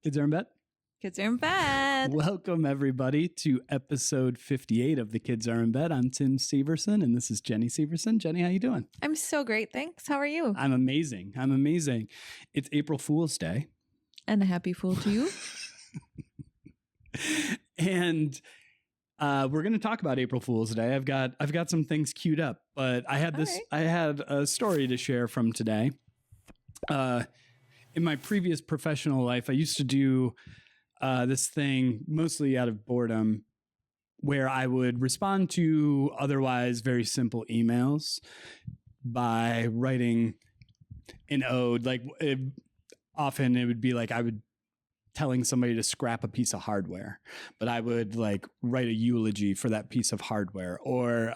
Kids are in bed? Kids are in bed. Welcome, everybody, to episode 58 of The Kids Are in Bed. I'm Tim Severson, and this is Jenni Severson. Jenni, how you doing? I'm so great, thanks. How are you? I'm amazing. It's April Fool's Day. And a happy fool to you. And we're going to talk about April Fool's Day. I've got some things queued up, but I had a story to share from today. In my previous professional life, I used to do this thing mostly out of boredom where I would respond to otherwise very simple emails by writing an ode. Often it would be like I would telling somebody to scrap a piece of hardware, but I would write a eulogy for that piece of hardware. Or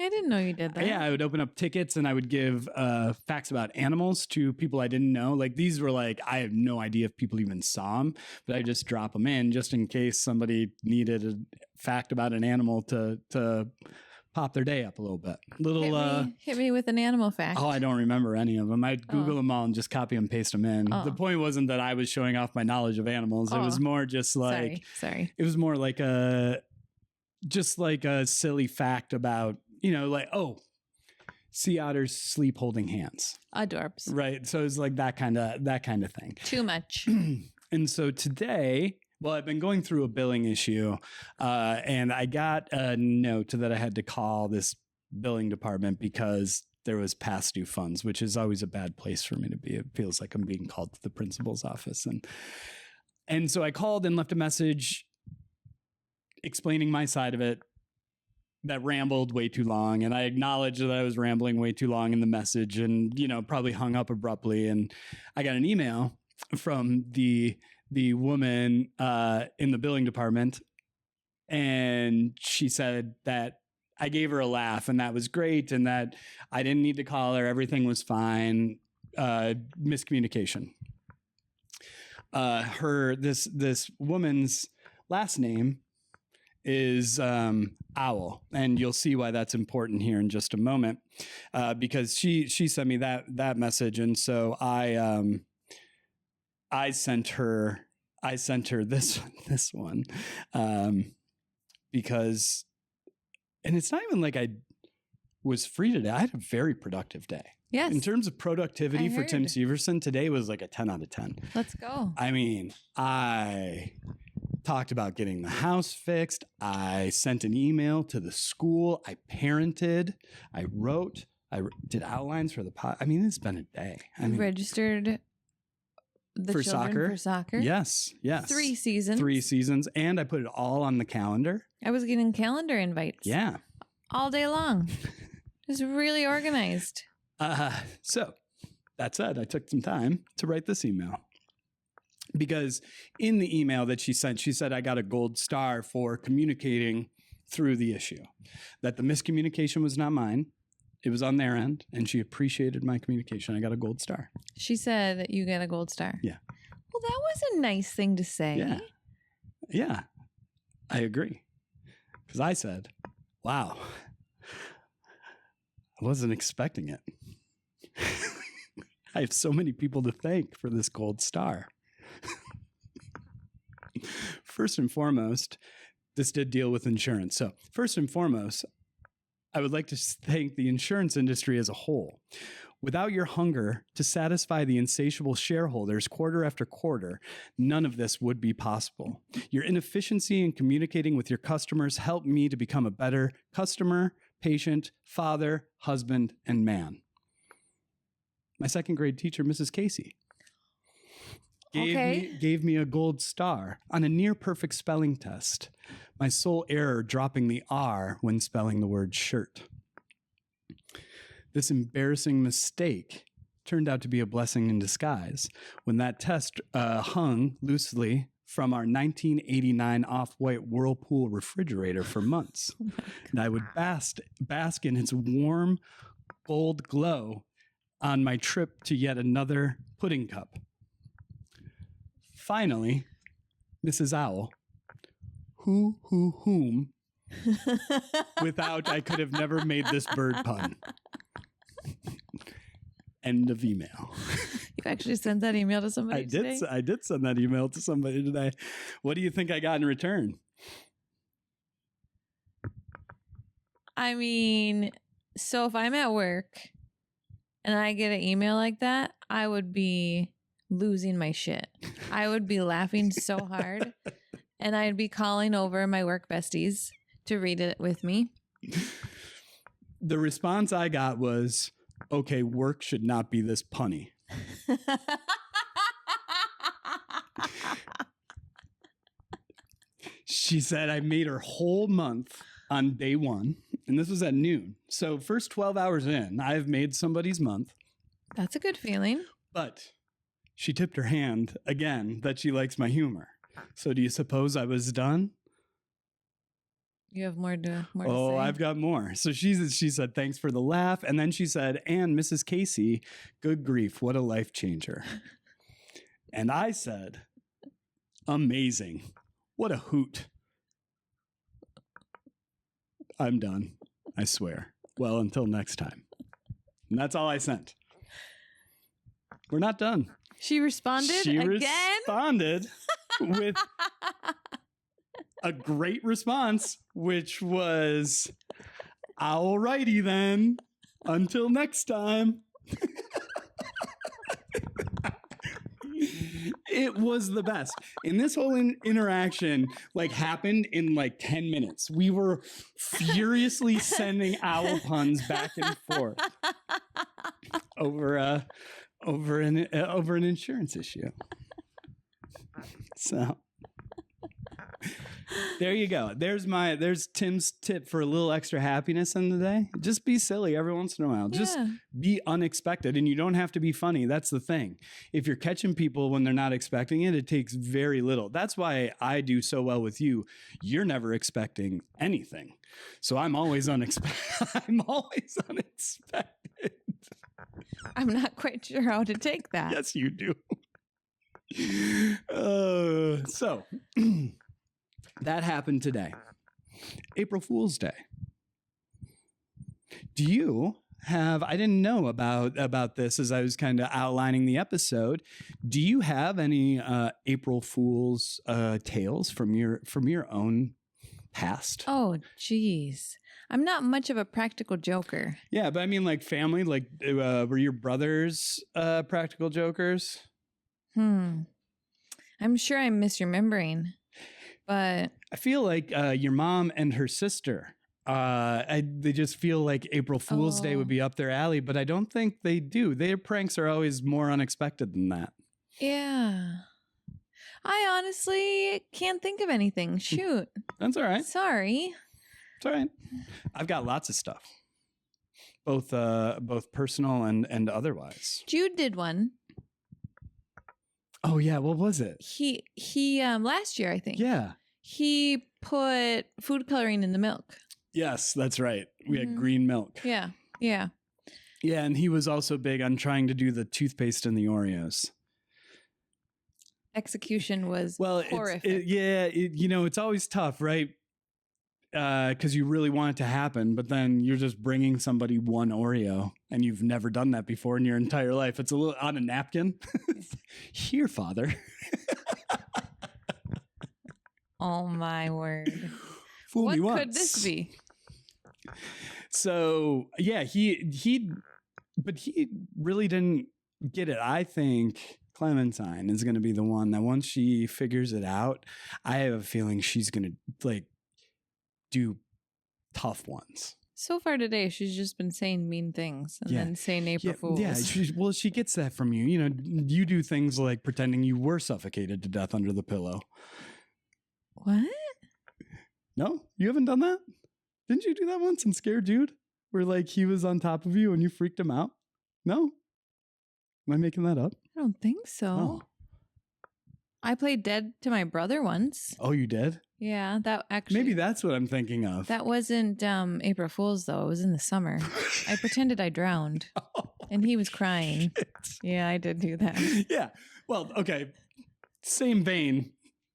I didn't know you did that. Yeah, I would open up tickets and I would give facts about animals to people I didn't know. These were I have no idea if people even saw them, but I just drop them in just in case somebody needed a fact about an animal to pop their day up a little bit. Hit me with an animal fact. Oh, I don't remember any of them. I'd Google them all and just copy and paste them in. The point wasn't that I was showing off my knowledge of animals. It was more just Sorry. It was more like a silly fact about, sea otters sleep holding hands. Adorbs. Right. So it's that kind of thing. Too much. And so today, I've been going through a billing issue, and I got a note that I had to call this billing department because there was past due funds, which is always a bad place for me to be. It feels like I'm being called to the principal's office. And so I called and left a message explaining my side of it that rambled way too long. And I acknowledged that I was rambling way too long in the message and, probably hung up abruptly. And I got an email from the woman in the billing department, and she said that I gave her a laugh and that was great and that I didn't need to call her. Everything was fine. Miscommunication. This woman's last name is Owl, and you'll see why that's important here in just a moment, because she sent me that message, and so I sent her this one, because, and it's not even like I was free today. I had a very productive day. Yes. In terms of productivity for Tim Severson, today was like a 10 out of 10. Let's go. I mean, I talked about getting the house fixed. I sent an email to the school. I parented. I wrote. I did outlines for the pod. I mean, it's been a day. Registered the for children for soccer. Yes. 3 seasons. 3 seasons. And I put it all on the calendar. I was getting calendar invites. Yeah. All day long. It was really organized. So that said, I took some time to write this email. Because in the email that she sent, she said I got a gold star for communicating through the issue. That the miscommunication was not mine. It was on their end, and she appreciated my communication. I got a gold star. She said that you got a gold star. Yeah. Well, that was a nice thing to say. Yeah. I agree. Because I said, wow, I wasn't expecting it. I have so many people to thank for this gold star. First and foremost, this did deal with insurance. So first and foremost, I would like to thank the insurance industry as a whole. Without your hunger to satisfy the insatiable shareholders quarter after quarter, none of this would be possible. Your inefficiency in communicating with your customers helped me to become a better customer, patient, father, husband, and man. My second grade teacher, Mrs. Casey, gave me a gold star on a near perfect spelling test. My sole error dropping the R when spelling the word shirt. This embarrassing mistake turned out to be a blessing in disguise when that test hung loosely from our 1989 Off-White Whirlpool refrigerator for months. And I would bask in its warm gold glow on my trip to yet another pudding cup. Finally, Mrs. Owl, whom, without I could have never made this bird pun. End of email. You've actually sent that email to somebody today? I did send that email to somebody today. What do you think I got in return? I mean, so if I'm at work and I get an email like that, I would be losing my shit. I would be laughing so hard, and I'd be calling over my work besties to read it with me. The response I got was, okay, work should not be this punny. She said I made her whole month on day one, and this was at noon. So first 12 hours in, I've made somebody's month. That's a good feeling. But she tipped her hand again that she likes my humor. So do you suppose I was done? You have more to say. Oh, I've got more. So she said, thanks for the laugh. And then she said, and Mrs. Casey, good grief, what a life changer. And I said, amazing. What a hoot. I'm done. I swear. Well, until next time. And that's all I sent. We're not done. She responded again? Responded with a great response, which was, alrighty then. Until next time. It was the best. And this whole interaction happened in 10 minutes. We were furiously sending owl puns back and forth over an insurance issue. So there you go. There's Tim's tip for a little extra happiness in the day. Just be silly every once in a while. Just be unexpected, and you don't have to be funny. That's the thing. If you're catching people when they're not expecting it, it takes very little. That's why I do so well with you. You're never expecting anything. So I'm always unexpected. I'm not quite sure how to take that. Yes, you do. So that happened today. April Fool's Day. Do you have, I didn't know about this as I was kind of outlining the episode. Do you have any April Fool's tales from your own past? Oh, geez. I'm not much of a practical joker. Yeah, but I mean family, were your brothers practical jokers? I'm sure I'm misremembering. But I feel like your mom and her sister, they just feel like April Fool's Day would be up their alley, but I don't think they do. Their pranks are always more unexpected than that. Yeah. I honestly can't think of anything. Shoot. That's all right. Sorry. It's all right. I've got lots of stuff, both personal and otherwise. Jude did one. Oh yeah, what was it? He last year, I think. Yeah. He put food coloring in the milk. Yes, that's right. We had green milk. Yeah. Yeah. Yeah, and he was also big on trying to do the toothpaste in the Oreos. Execution was horrific. It's always tough, right? Because you really want it to happen, but then you're just bringing somebody one Oreo, and you've never done that before in your entire life. It's a little on a napkin. Here, Father. Oh my word! Fool me once. What could this be? So yeah, he really didn't get it. I think Clementine is going to be the one that once she figures it out, I have a feeling she's going to do tough ones. So far today, she's just been saying mean things and then saying April Fools. Yeah, she gets that from you. You know, you do things like pretending you were suffocated to death under the pillow. What? No, you haven't done that? Didn't you do that once and scare Jude? Where he was on top of you and you freaked him out? No? Am I making that up? I don't think so. Oh. I played dead to my brother once. Oh, you did? Yeah, that actually. Maybe that's what I'm thinking of. That wasn't April Fool's, though. It was in the summer. I pretended I drowned, and he was crying. Shit. Yeah, I did do that. Yeah. Well, okay. Same vein.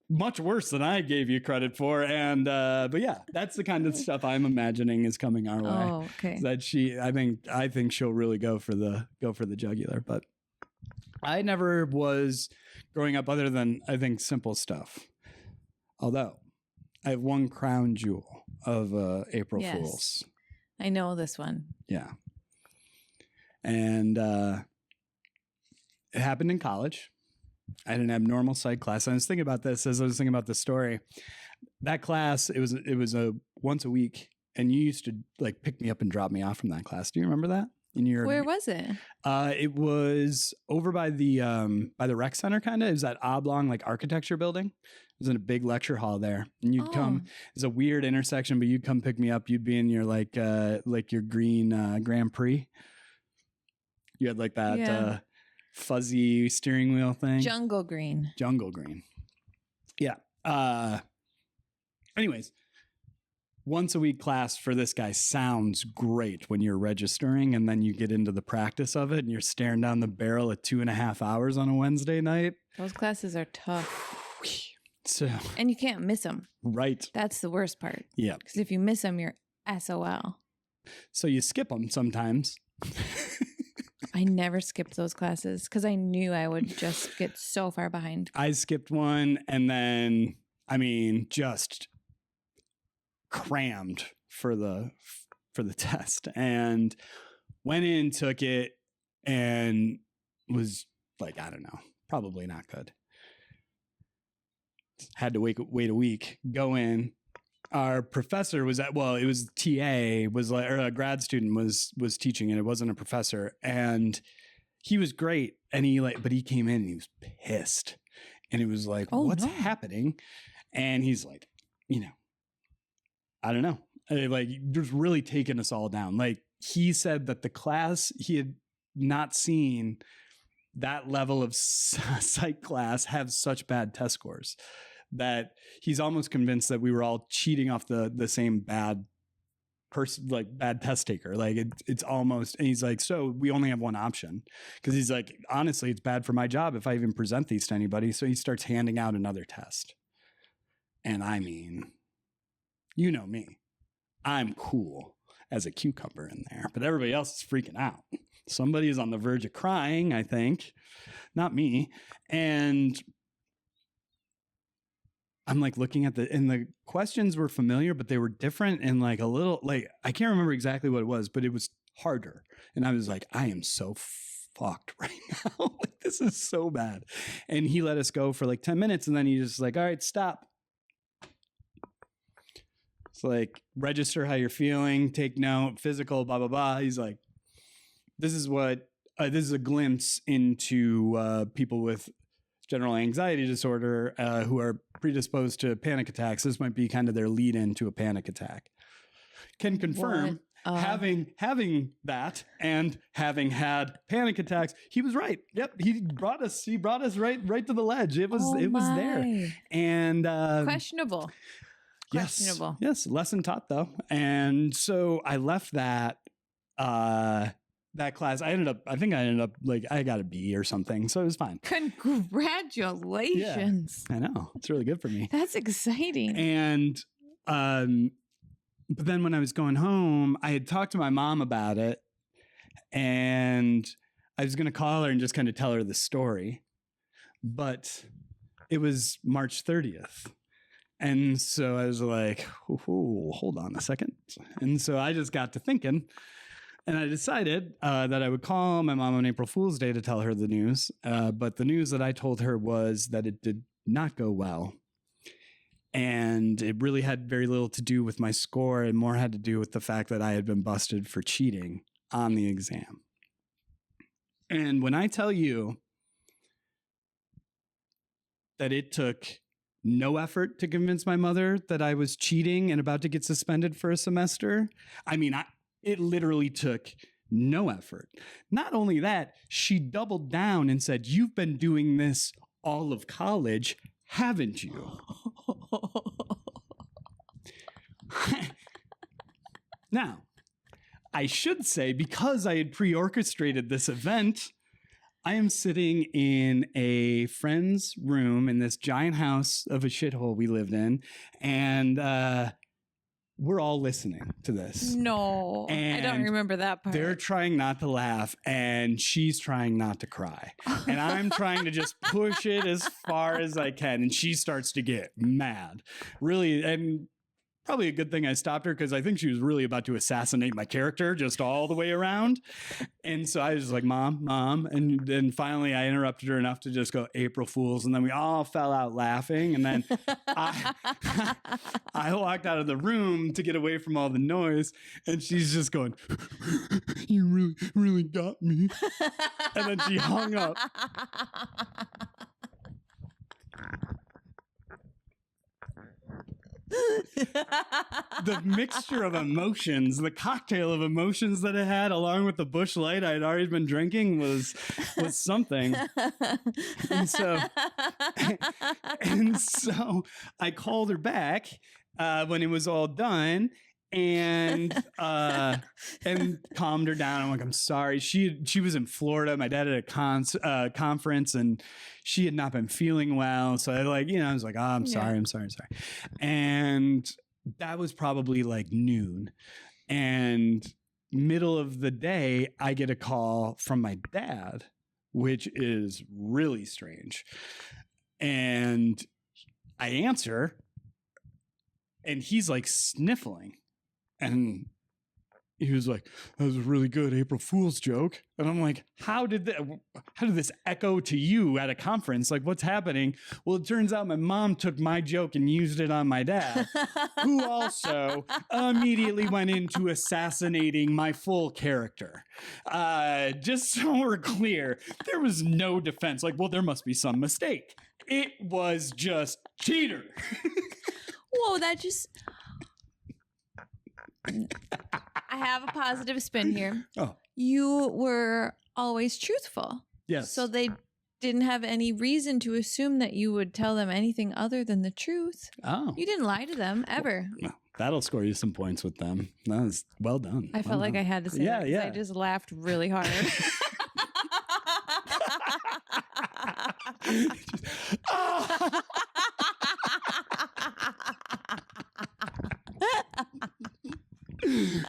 Much worse than I gave you credit for, and but yeah, that's the kind of stuff I'm imagining is coming our way. Oh, okay. That I think she'll really go for the jugular, but I never was growing up other than, I think, simple stuff. Although I have one crown jewel of April Yes. Fools. I know this one. Yeah. And it happened in college. I had an abnormal psych class. I was thinking about this as I was thinking about the story. That class, it was a once a week, and you used to like pick me up and drop me off from that class. Do you remember that? Where was it? It was over by the rec center, kind of. It was that oblong like architecture building. It was in a big lecture hall there, and you'd come. It's a weird intersection, but you'd come pick me up. You'd be in your like your green Grand Prix. You had like that fuzzy steering wheel thing. Jungle green. Yeah. Anyways, once a week class for this guy sounds great when you're registering, and then you get into the practice of it and you're staring down the barrel at 2.5 hours on a Wednesday night. Those classes are tough. So, and you can't miss them. Right. That's the worst part. Yeah. Because if you miss them, you're SOL. So you skip them sometimes. I never skipped those classes because I knew I would just get so far behind. I skipped one, and then, just crammed for the test, and went in, took it, and was like, I don't know, probably not good. Had to wait a week, go in. Our professor was it was TA, was like, or a grad student was teaching it. It wasn't a professor, and he was great. And but he came in and he was pissed, and it was like, what's happening? And he's like, I don't know. Like, just really taking us all down. Like, he said that the class, he had not seen that level of psych class have such bad test scores, that he's almost convinced that we were all cheating off the same bad person, like bad test taker. Like it's almost, and he's like, so we only have one option, because he's like, honestly, it's bad for my job if I even present these to anybody. So he starts handing out another test. And you know me, I'm cool as a cucumber in there, but everybody else is freaking out. Somebody is on the verge of crying, I think, not me. And I'm like looking at and the questions were familiar, but they were different, and like a little, like, I can't remember exactly what it was, but it was harder. And I was like, I am so fucked right now. Like, this is so bad. And he let us go for like 10 minutes, and then he just like, all right, stop. It's like, register how you're feeling, take note, physical, blah, blah, blah. He's like, this is a glimpse into people with general anxiety disorder who are predisposed to panic attacks. This might be kind of their lead into a panic attack. Can confirm having that and having had panic attacks, he was right. Yep, he brought us right to the ledge. It was there. And questionable. Yes, lesson taught though. And so I left that class. I ended up like, I got a B or something. So it was fine. Congratulations. Yeah, I know. It's really good for me. That's exciting. And but then when I was going home, I had talked to my mom about it, and I was going to call her and just kind of tell her the story. But it was March 30th. And so I was like, hold on a second. And so I just got to thinking, and I decided that I would call my mom on April Fool's Day to tell her the news. But the news that I told her was that it did not go well. And it really had very little to do with my score, and more had to do with the fact that I had been busted for cheating on the exam. And when I tell you that it took no effort to convince my mother that I was cheating and about to get suspended for a semester, it literally took no effort. Not only that, she doubled down and said, "You've been doing this all of college, haven't you?" Now, I should say, because I had pre-orchestrated this event, I am sitting in a friend's room in this giant house of a shithole we lived in, and we're all listening to this. No, I don't And remember that part. They're trying not to laugh, and she's trying not to cry. And I'm trying to just push it as far as I can. And she starts to get mad. Really, and probably a good thing I stopped her, because I think she was really about to assassinate my character just all the way around. And so I was like, Mom. And then finally I interrupted her enough to just go, April Fools. And then we all fell out laughing. And then I walked out of the room to get away from all the noise. And she's just going, you really, really got me. And then she hung up. The mixture of emotions, the cocktail of emotions that I had, along with the Busch Light I had already been drinking, was something. And so I called her back when it was all done, and calmed her down. I'm like, I'm sorry. She was in Florida. My dad had a conference, and she had not been feeling well. So I was like, oh, I'm sorry. And that was probably like noon. And middle of the day, I get a call from my dad, which is really strange. And I answer, and he's like sniffling. And he was like, that was a really good April Fool's joke. And I'm like, how did this echo to you at a conference? Like, what's happening? Well, it turns out my mom took my joke and used it on my dad, who also immediately went into assassinating my full character. Just so we're clear, there was no defense. Like, well, there must be some mistake. It was just cheater. Whoa, that just... I have a positive spin here. Oh. You were always truthful. Yes. So they didn't have any reason to assume that you would tell them anything other than the truth. Oh. You didn't lie to them ever. Well, that'll score you some points with them. That was well done. I felt like I had to say that because I just laughed really hard.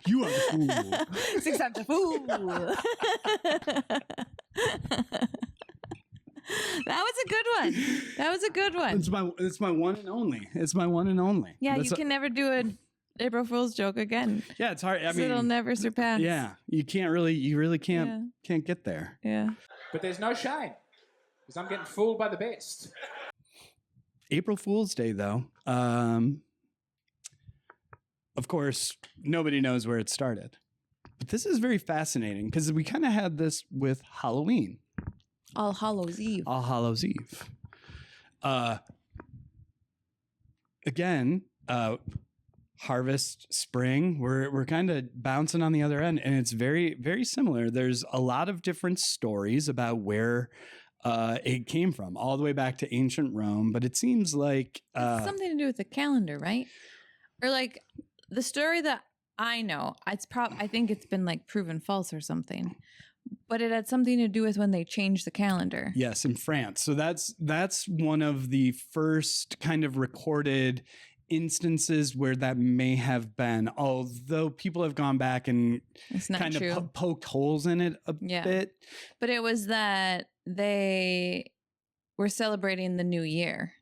You are a fool. 6 times a fool. That was a good one. It's my one and only. It's my one and only. Yeah, you can never do an April Fool's joke again. Yeah, it's hard. I mean, it'll never surpass. Yeah, you really can't get there. Yeah. But there's no shame, because I'm getting fooled by the best. April Fool's Day, though. Of course, nobody knows where it started. But this is very fascinating because we kind of had this with Halloween. All Hallows Eve. All Hallows Eve. Again, harvest, spring, we're kind of bouncing on the other end, and it's very, very similar. There's a lot of different stories about where it came from, all the way back to ancient Rome. But it seems like it's something to do with the calendar, right? Or like the story that I know, I think it's been like proven false or something. But it had something to do with when they changed the calendar. Yes, in France. So that's one of the first kind of recorded instances where that may have been, although people have gone back and kind of poked holes in it a bit. But it was that they were celebrating the new year.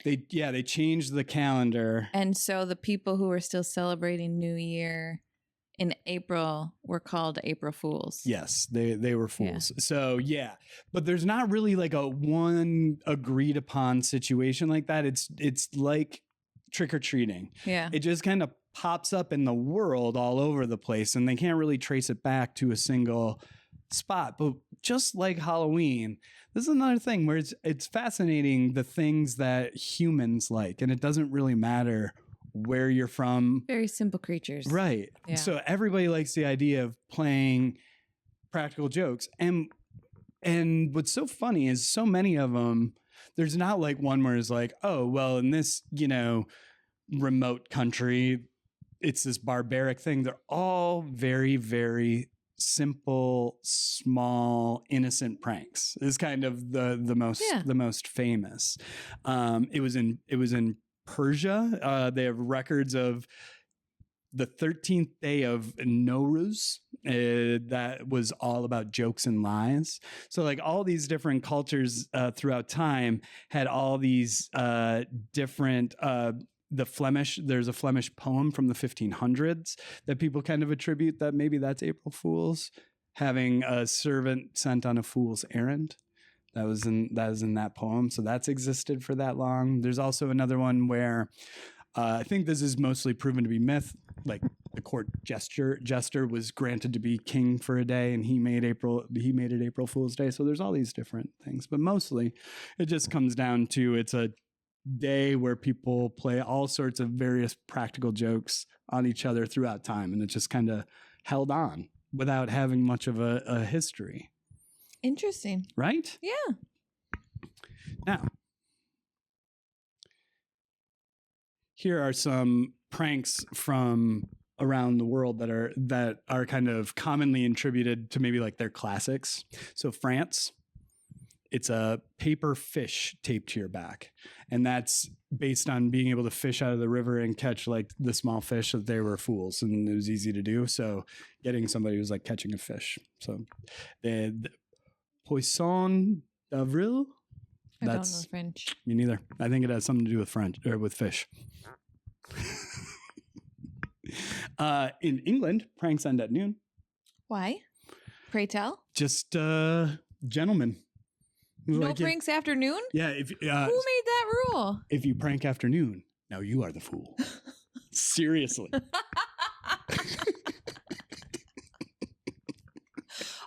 They changed the calendar. And so the people who were still celebrating New Year in April were called April Fools. Yes, they were fools. Yeah. So yeah, but there's not really like a one agreed upon situation like that. It's like trick or treating. Yeah. It just kind of pops up in the world all over the place, and they can't really trace it back to a single spot. But just like Halloween, this is another thing where it's fascinating, the things that humans like, and it doesn't really matter where you're from. Very simple creatures. Right. Yeah. So everybody likes the idea of playing practical jokes. And what's so funny is so many of them, there's not like one where it's like, oh, well, in this, remote country, it's this barbaric thing. They're all very, very simple, small, innocent pranks. Is kind of the most famous. It was in Persia. They have records of the 13th day of Nowruz, that was all about jokes and lies. So like all these different cultures throughout time had all these different there's a Flemish poem from the 1500s that people kind of attribute that maybe that's April Fool's, having a servant sent on a fool's errand. That was in that poem. So that's existed for that long. There's also another one where I think this is mostly proven to be myth. Like the court jester was granted to be king for a day, and he made it April Fool's Day. So there's all these different things, but mostly it just comes down to it's a day where people play all sorts of various practical jokes on each other throughout time, and it just kind of held on without having much of a history. Interesting. Right? Yeah. Now, here are some pranks from around the world that are kind of commonly attributed to maybe like their classics. So France, it's a paper fish taped to your back. And that's based on being able to fish out of the river and catch like the small fish, that they were fools and it was easy to do. So getting somebody was like catching a fish. So the Poisson d'Avril. I don't know French. Me neither. I think it has something to do with French or with fish. In England, pranks end at noon. Why? Pray tell. Just gentlemen. No pranks after noon? Yeah. Who made that rule? If you prank after noon, now you are the fool. Seriously.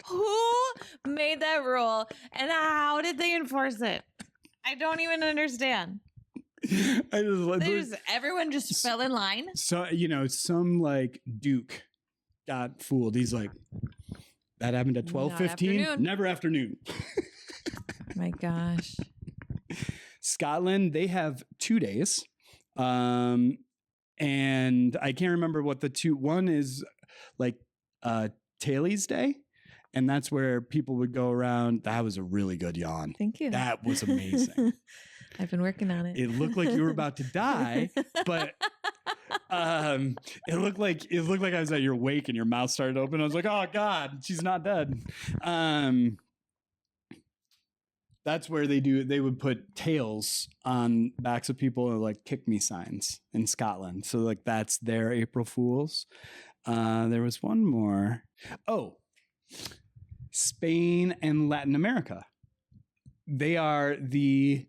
Who made that rule and how did they enforce it? I don't even understand. Everyone just fell in line. So, some like Duke got fooled. He's like, that happened at 12:15. Never afternoon. My gosh. Scotland, they have 2 days. And I can't remember what one is like Tailies Day. And that's where people would go around. That was a really good yawn. Thank you. That was amazing. I've been working on it. It looked like you were about to die, but it looked like I was at your wake and your mouth started open. I was like, oh God, she's not dead. That's where they would put tails on backs of people and like kick me signs in Scotland. So like that's their April Fools. There was one more. Oh, Spain and Latin America. They are the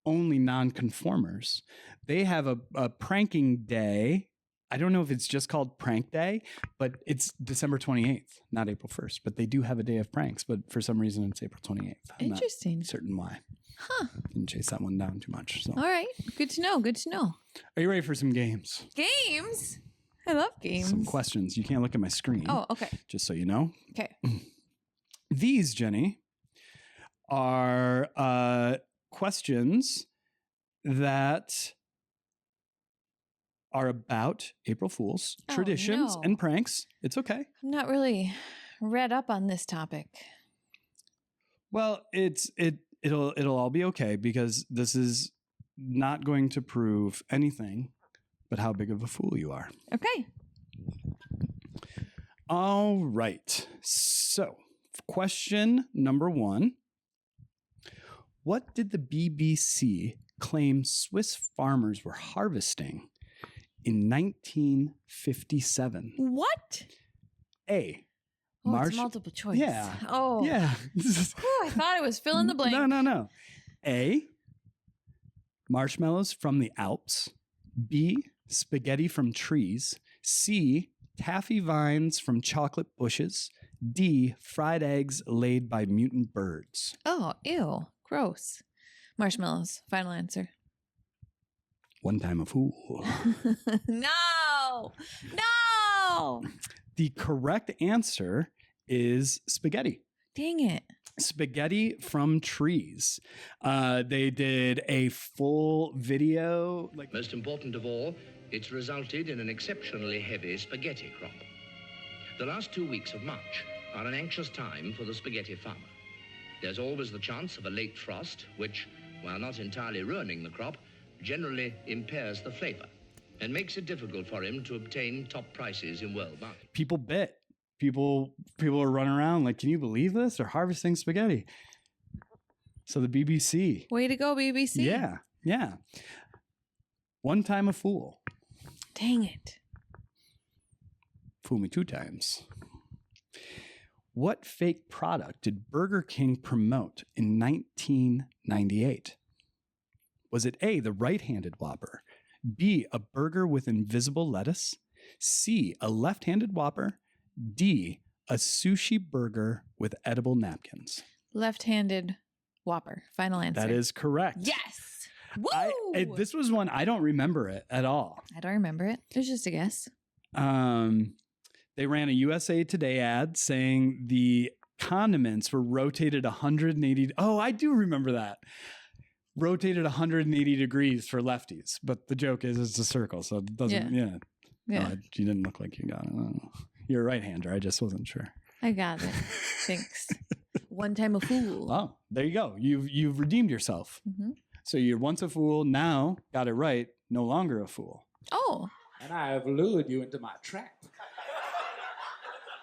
only non-conformers. They have a pranking day. I don't know if it's just called Prank Day, but it's December 28th, not April 1st. But they do have a day of pranks, but for some reason it's April 28th. I'm Interesting. not certain why. Huh. Didn't chase that one down too much. So. All right. Good to know. Good to know. Are you ready for some games? Games? I love games. Some questions. You can't look at my screen. Oh, okay. Just so you know. Okay. These, Jenny, are questions that are about April Fools, traditions, and pranks. It's okay. I'm not really read up on this topic. Well, it'll all be okay because this is not going to prove anything but how big of a fool you are. Okay. All right. So, question number 1. What did the BBC claim Swiss farmers were harvesting in 1957? What? A. It's multiple choice. Yeah. Oh. Yeah. I thought it was fill in the blank. No. A. Marshmallows from the Alps. B. Spaghetti from trees. C. Taffy vines from chocolate bushes. D. Fried eggs laid by mutant birds. Oh, ew. Gross. Marshmallows. Final answer. One time a fool. No. The correct answer is spaghetti. Dang it. Spaghetti from trees. They did a full video. Most important of all, it's resulted in an exceptionally heavy spaghetti crop. The last 2 weeks of March are an anxious time for the spaghetti farmer. There's always the chance of a late frost, which, while not entirely ruining the crop, generally impairs the flavor. and makes it difficult for him to obtain top prices in world markets. People bit. People are running around like, can you believe this? They're harvesting spaghetti. So the BBC. Way to go, BBC. Yeah. One time a fool. Dang it. Fool me 2 times. What fake product did Burger King promote in 1998? Was it A, the right-handed Whopper, B, a burger with invisible lettuce, C, a left-handed Whopper, D, a sushi burger with edible napkins? Left-handed Whopper. Final answer. That is correct. Yes. Woo! This was one, I don't remember it at all. I don't remember it. It was just a guess. They ran a USA Today ad saying the condiments were rotated 180. Oh, I do remember that. Rotated 180 degrees for lefties. But the joke is it's a circle, so it doesn't, Yeah. No, you didn't look like you got it. Oh. You're a right-hander. I just wasn't sure. I got it. Thanks. One time a fool. Oh, there you go. You've redeemed yourself. Mm-hmm. So you're once a fool, now got it right, no longer a fool. Oh. And I have lured you into my trap.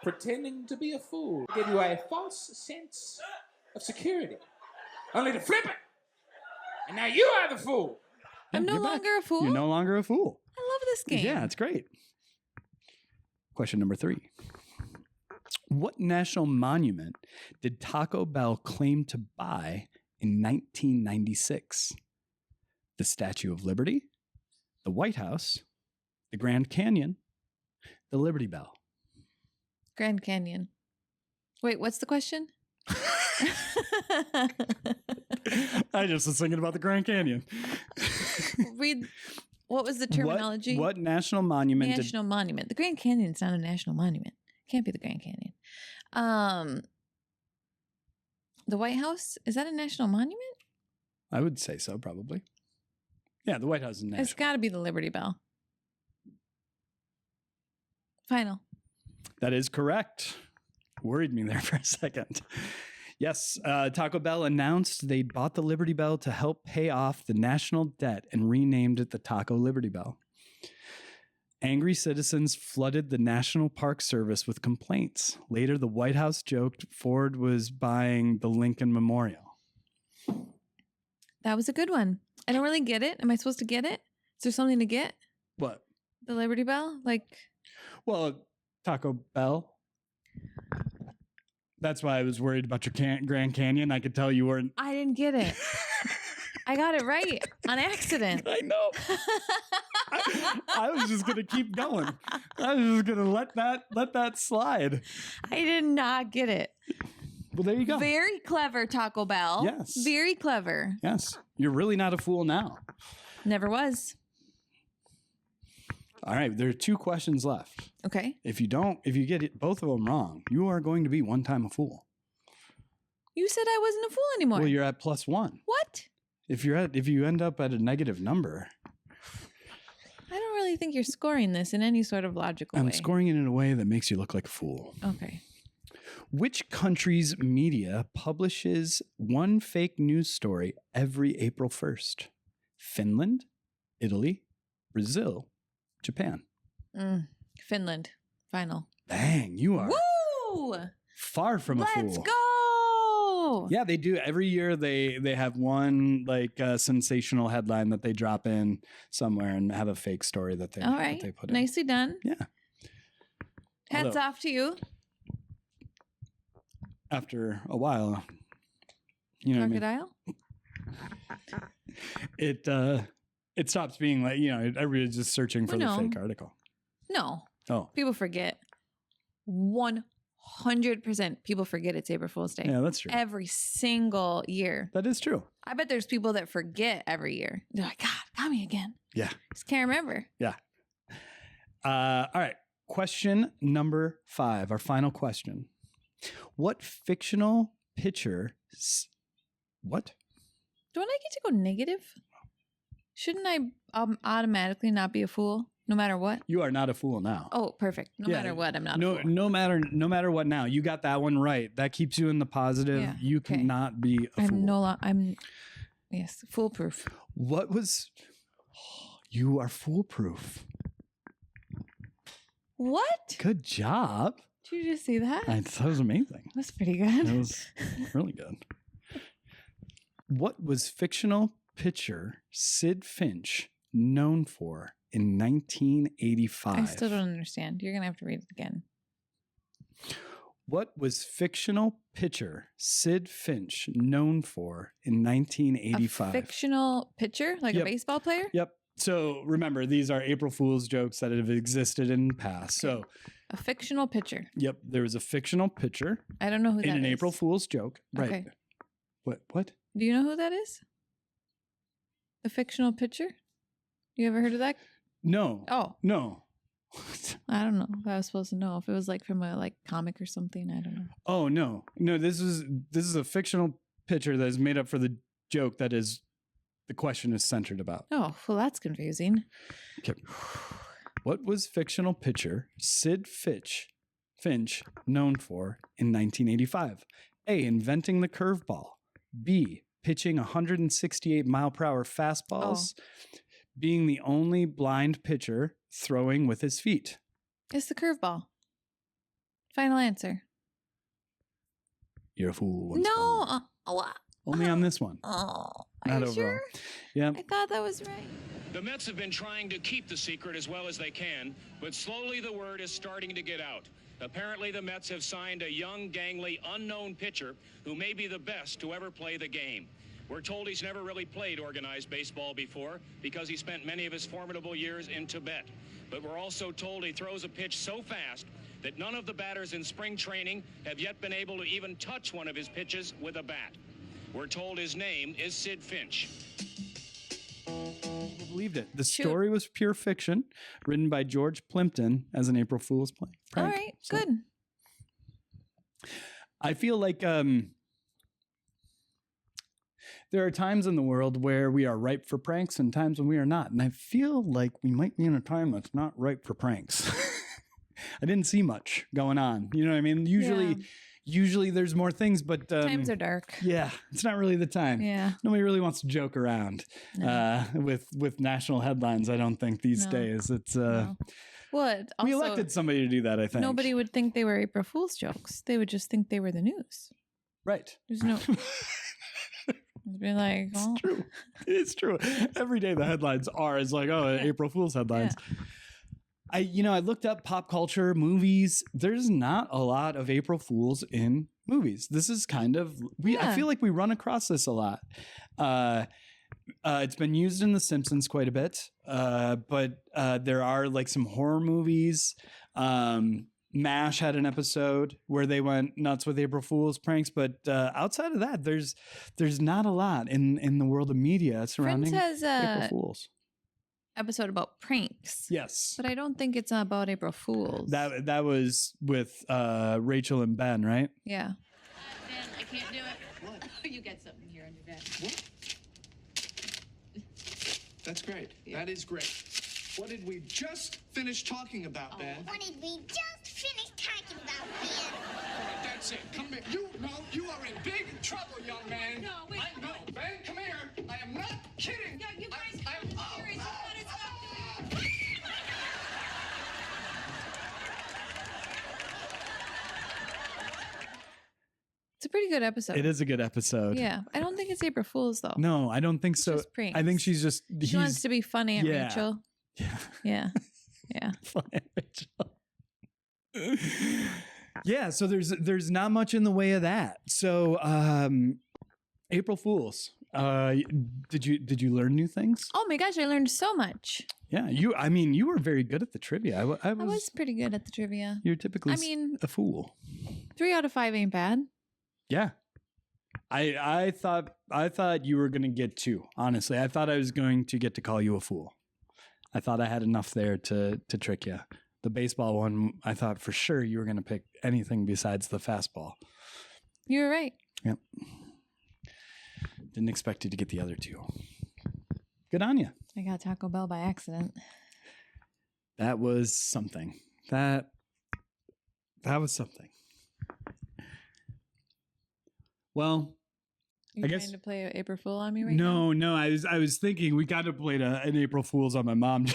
Pretending to be a fool. Give you a false sense of security. Only to flip it. And now you are the fool. I'm no You're back. longer a fool. You're no longer a fool. I love this game. Yeah, it's great. Question number 3. What national monument did Taco Bell claim to buy in 1996? The Statue of Liberty, the White House, the Grand Canyon, the Liberty Bell. Grand Canyon. Wait, what's the question? I just was thinking about the Grand Canyon. Read. What was the terminology? What national monument National monument. The Grand Canyon's not a national monument. Can't be the Grand Canyon. The White House, is that a national monument? I would say so, probably. Yeah, the White House is national. It's got to be the Liberty Bell. Final. That is correct. Worried me there for a second. Yes, Taco Bell announced they bought the Liberty Bell to help pay off the national debt and renamed it the Taco Liberty Bell. Angry citizens flooded the National Park Service with complaints. Later, the White House joked Ford was buying the Lincoln Memorial. That was a good one. I don't really get it. Am I supposed to get it? Is there something to get? What? The Liberty Bell? Well, Taco Bell. That's why I was worried about your Grand Canyon. I could tell you weren't. I didn't get it. I got it right on accident. I know. I was just gonna keep going. I was just gonna let that slide. I did not get it. Well, there you go. Very clever, Taco Bell. Yes. Very clever. Yes. You're really not a fool now. Never was. All right. There are 2 questions left. Okay. If you get both of them wrong, you are going to be one time a fool. You said I wasn't a fool anymore. Well, you're at +1. What? If you end up at a negative number, I don't really think you're scoring this in any sort of logical way. I'm scoring it in a way that makes you look like a fool. Okay. Which country's media publishes one fake news story every April 1st? Finland, Italy, Brazil, Japan. Finland. Final. Bang, you are Woo! far from a fool. Let's go! Yeah, they do. Every year they have one sensational headline that they drop in somewhere and have a fake story that they, All right. that they put in. Nicely done. Yeah. Hats Although- off to you. After a while, you know what I mean? Crocodile? It stops being like, everybody's just searching for the No. fake article. No. Oh, People forget. 100% people forget it's April Fool's Day. yeah, that's true. Every single year. That is true. I bet there's people that forget every year. They're like, God, got me again. Yeah. Just can't remember. Yeah. All right. Question number 5, our final question. What fictional picture? What? Don't I get to go negative? Shouldn't I automatically not be a fool no matter what? You are not a fool now. Oh, perfect. No Yeah. matter what, I'm not a fool. No matter what now. You got that one right. That keeps you in the positive. Yeah, You okay. cannot be a fool. I'm yes, foolproof. What was You are foolproof. What? Good job. Did you just see that? That was amazing. That's pretty good. That was really good. What was fictional pitcher Sid Finch known for in 1985? I still don't understand. You're going to have to read it again. What was fictional pitcher Sid Finch known for in 1985? A fictional pitcher? Like Yep. a baseball player? Yep. So remember, these are April Fool's jokes that have existed in the past. So, A fictional pitcher. yep, there was a fictional pitcher I don't know who that in is. an April Fool's joke. Right. Okay. What? Do you know who that is? The fictional pitcher? You ever heard of that? No. Oh, No. I don't know if I was supposed to know. If it was like from a comic or something, I don't know. Oh no. No, this is a fictional pitcher that is made up for the joke that is the question is centered about. Oh, well, that's confusing. Okay. What was fictional pitcher Sid Finch known for in 1985? A. Inventing the curveball. B. Pitching 168 mile per hour fastballs. Being the only blind pitcher throwing with his feet. It's the curveball. Final answer. You're a fool. once No. more. Only on this one. Oh, are Not you overall. sure? Yeah. I thought that was right. The Mets have been trying to keep the secret as well as they can, but slowly the word is starting to get out. Apparently, the Mets have signed a young, gangly, unknown pitcher who may be the best to ever play the game. We're told he's never really played organized baseball before because he spent many of his formidable years in Tibet. But we're also told he throws a pitch so fast that none of the batters in spring training have yet been able to even touch one of his pitches with a bat. We're told his name is Sid Finch. Believed it. The Shoot. story was pure fiction, written by George Plimpton as an April Fool's prank. All right, So, good. I feel like there are times in the world where we are ripe for pranks and times when we are not. And I feel like we might be in a time that's not ripe for pranks. I didn't see much going on. You know what I mean? Usually there's more things, but Times are dark. yeah, it's not really the time. Yeah. Nobody really wants to joke around with national headlines. I don't think these No. days. It's No. Well, we also, elected somebody to do that. I think nobody would think they were April Fool's jokes. They would just think they were the news. right. There's no. It'd be like, oh, It's true. It's true. Every day the headlines are it's like, oh, April Fool's headlines. I looked up pop culture movies. There's not a lot of April Fools in movies. This is kind of I Yeah. feel like we run across this a lot. It's been used in The Simpsons quite a bit, but there are like some horror movies. MASH had an episode where they went nuts with April Fool's pranks, but outside of that, there's not a lot in the world of media surrounding Friends has April a Fools. episode about pranks. Yes, But I don't think it's about April Fools. that was with Rachel and Ben, right? Yeah. Ben, I can't do it. What? You got something here on your bed. What? That's great. That is great. What did we just finish talking about, Ben? What did we just finish talking about, Ben? That's it. Come here. You are in big trouble, young man. No, wait. No, Ben, come here. I am not kidding. No, you guys I am. are serious. What is up? It's a pretty good episode. It is a good episode. Yeah. I don't think it's April Fool's, though. No, I don't think so. just pranks. I think she's just She wants to be funny, Aunt yeah. Rachel. Yeah. Yeah. Yeah. Fine, Rachel. Yeah, so there's not much in the way of that. So April Fools. Did you learn new things? Oh my gosh, I learned so much. Yeah, you were very good at the trivia. I I was pretty good at the trivia. you're typically I mean- a fool. 3 out of 5 ain't bad. Yeah. I thought you were going to get 2. Honestly, I thought I was going to get to call you a fool. I thought I had enough there to trick you. The baseball one, I thought for sure you were going to pick anything besides the fastball. You were right. Yep. Didn't expect you to get the other 2. Good on you. I got Taco Bell by accident. That was something. That was something. Well, You guess- trying to play April Fool on me right now? No. I was thinking we got to play an April Fool's on my mom.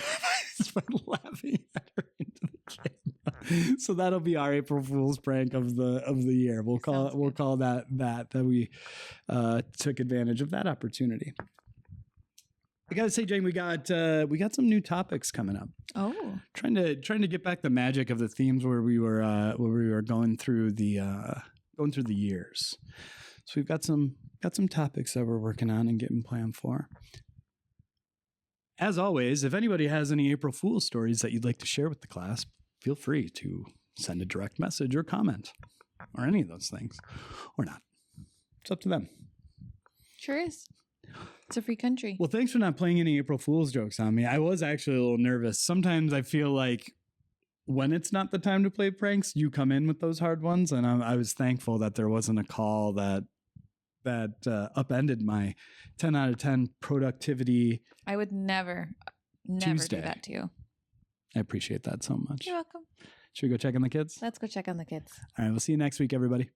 Just by laughing at her into the camera. So that'll be our April Fool's prank of the year. We'll call Sounds it. We'll good. call that we took advantage of that opportunity. I gotta say, Jane, we got some new topics coming up. Oh, Trying to get back the magic of the themes where we were going through the years. So we've got some topics that we're working on and getting planned for. As always, if anybody has any April Fool's stories that you'd like to share with the class, feel free to send a direct message or comment or any of those things, or not. It's up to them. sure is. It's a free country. Well, thanks for not playing any April Fool's jokes on me. I was actually a little nervous. Sometimes I feel like when it's not the time to play pranks, you come in with those hard ones. And I was thankful that there wasn't a call that upended my 10 out of 10 productivity. I would never Tuesday. do that to you. I appreciate that so much. You're welcome. Should we go check on the kids? Let's go check on the kids. All right. We'll see you next week, everybody.